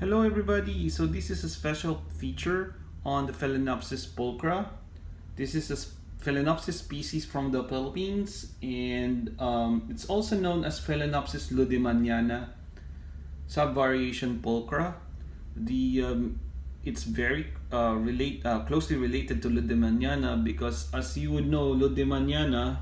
Hello everybody, so this is a special feature on the Phalaenopsis pulchra. This is a Phalaenopsis species from the Philippines, and it's also known as Phalaenopsis ludemaniana subvariation pulchra. It's very closely related to ludemaniana because, as you would know, ludemaniana,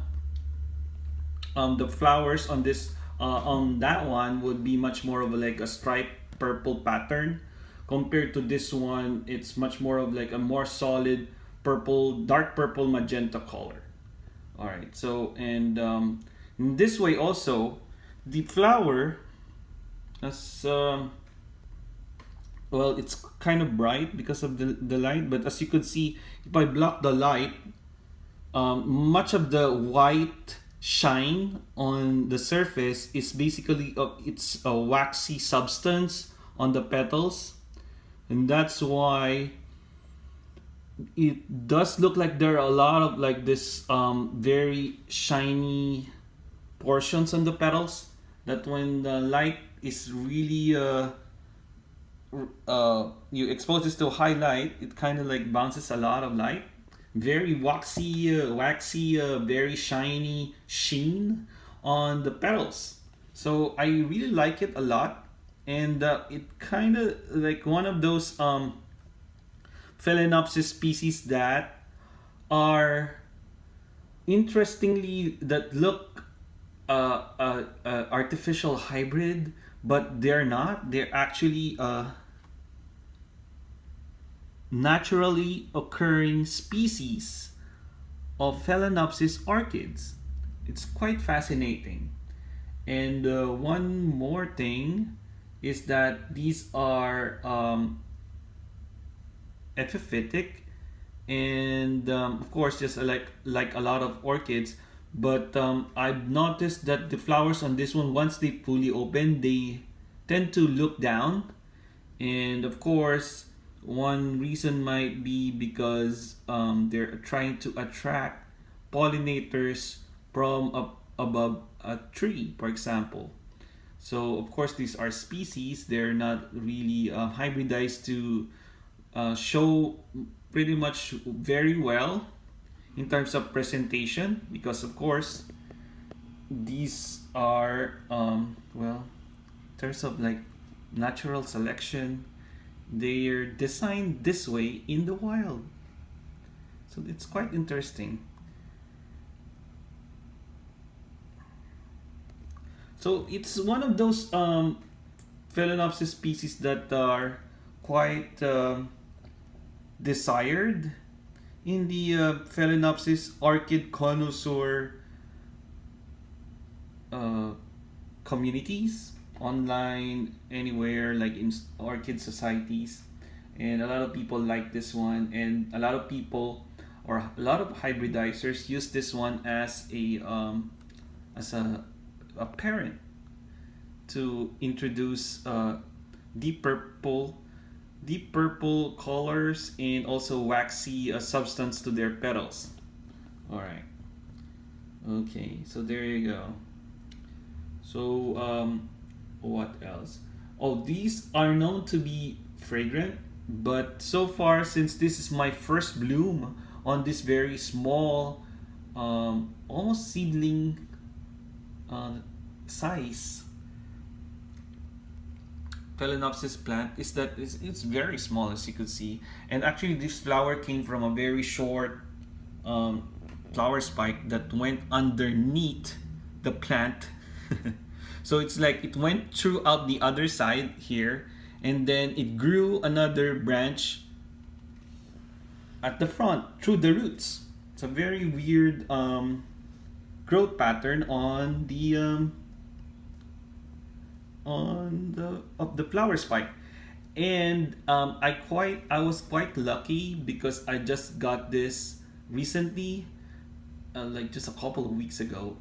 the flowers on this on that one would be much more of like a striped purple pattern compared to this one. It's much more of like a more solid purple, dark purple magenta color. All right, so and in this way also the flower as well, it's kind of bright because of the light, but as you could see, if I block the light, much of the white shine on the surface is basically it's a waxy substance on the petals, and that's why it does look like there are a lot of like this very shiny portions on the petals, that when the light is really you expose this to high light, it kind of like bounces a lot of light. Very waxy, very shiny sheen on the petals. So I really like it a lot, and it kind of like one of those Phalaenopsis species that are interestingly that look artificial hybrid, but they're not. They're actually naturally occurring species of Phalaenopsis orchids. It's quite fascinating. And one more thing is that these are epiphytic, and of course, just like a lot of orchids. But I've noticed that the flowers on this one, once they fully open, they tend to look down, and of course, one reason might be because they're trying to attract pollinators from up above a tree, for example. So of course, these are species. They're not really hybridized to show pretty much very well in terms of presentation, because of course these are well, in terms of like natural selection, they're designed this way in the wild. So it's quite interesting. So it's one of those Phalaenopsis species that are quite desired in the Phalaenopsis orchid connoisseur communities, online, anywhere, like in orchid societies. And a lot of people like this one, and a lot of people or a lot of hybridizers use this one as a parent to introduce deep purple colors and also waxy substance to their petals. All right. Okay, so there you go. So what else? Oh, these are known to be fragrant, but so far, since this is my first bloom on this very small, almost seedling size Phalaenopsis plant, is that it's very small, as you could see. And actually this flower came from a very short flower spike that went underneath the plant. So it's like it went throughout the other side here, and then it grew another branch at the front through the roots. It's a very weird growth pattern on the of the flower spike. And I was quite lucky because I just got this recently, like just a couple of weeks ago.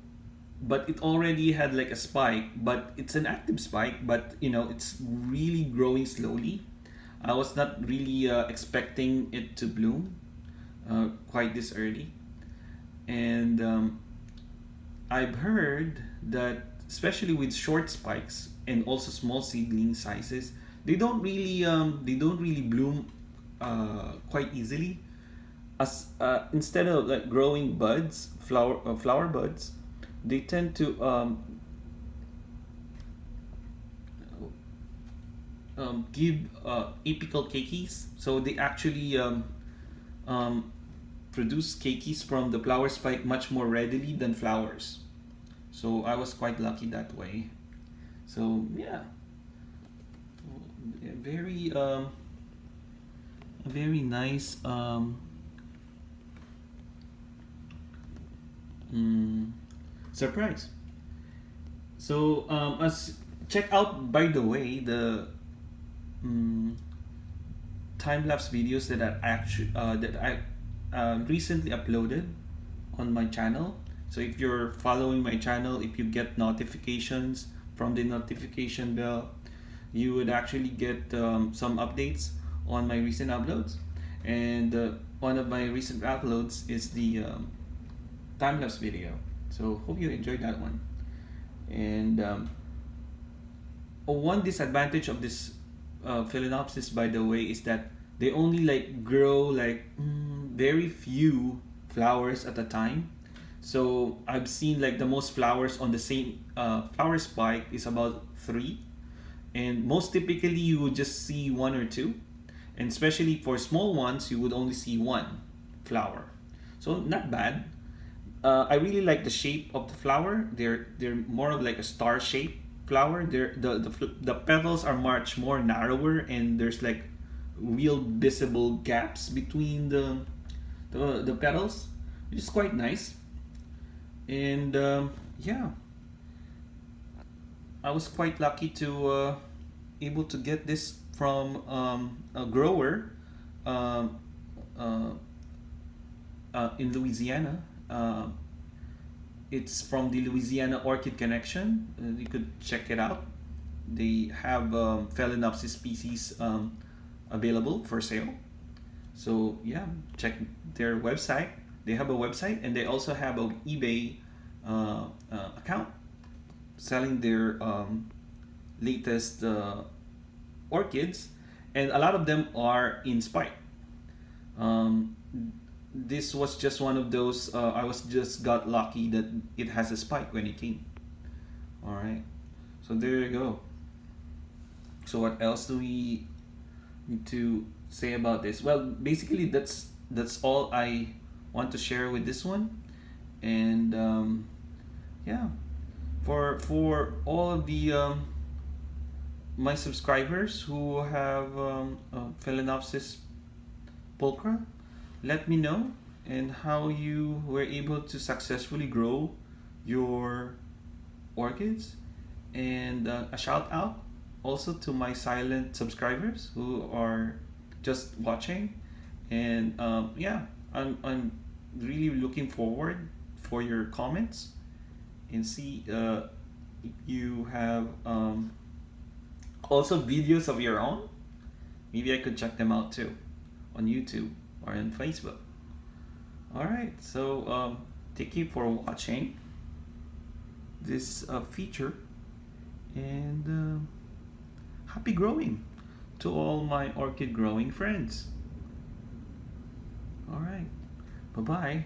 But it already had like a spike, but it's an active spike, but you know, it's really growing slowly. I was not really expecting it to bloom quite this early. And I've heard that especially with short spikes and also small seedling sizes, they don't really bloom quite easily. As instead of like growing buds, flower buds, they tend to give apical keikis. So they actually produce keikis from the flower spike much more readily than flowers. So I was quite lucky that way. So yeah, very very nice surprise. So as check out, by the way, the time-lapse videos that I actually recently uploaded on my channel. So if you're following my channel, if you get notifications from the notification bell, you would actually get some updates on my recent uploads. And one of my recent uploads is the time-lapse video. So hope you enjoyed that one. And one disadvantage of this Phalaenopsis, by the way, is that they only like grow like very few flowers at a time. So I've seen like the most flowers on the same flower spike is about 3, and most typically you would just see 1 or 2, and especially for small ones you would only see 1 flower. So not bad. I really like the shape of the flower. They're more of like a star shape flower. The petals are much more narrower, and there's like real visible gaps between the petals, which is quite nice. And yeah, I was quite lucky to able to get this from a grower in Louisiana. It's from the Louisiana Orchid Connection. You could check it out. They have Phalaenopsis species available for sale. So yeah, check their website. They have a website, and they also have an eBay account selling their latest orchids, and a lot of them are in spike. This was just one of those. I was just got lucky that it has a spike when it came. All right, so there you go. So what else do we need to say about this? Well, basically that's all I want to share with this one. And yeah, for all of the my subscribers who have Phalaenopsis pulchra, let me know and how you were able to successfully grow your orchids. And a shout out also to my silent subscribers who are just watching. And yeah, I'm really looking forward for your comments, and see if you have also videos of your own. Maybe I could check them out too on YouTube or on Facebook. Alright, so thank you for watching this feature, and happy growing to all my orchid growing friends. Alright, bye bye.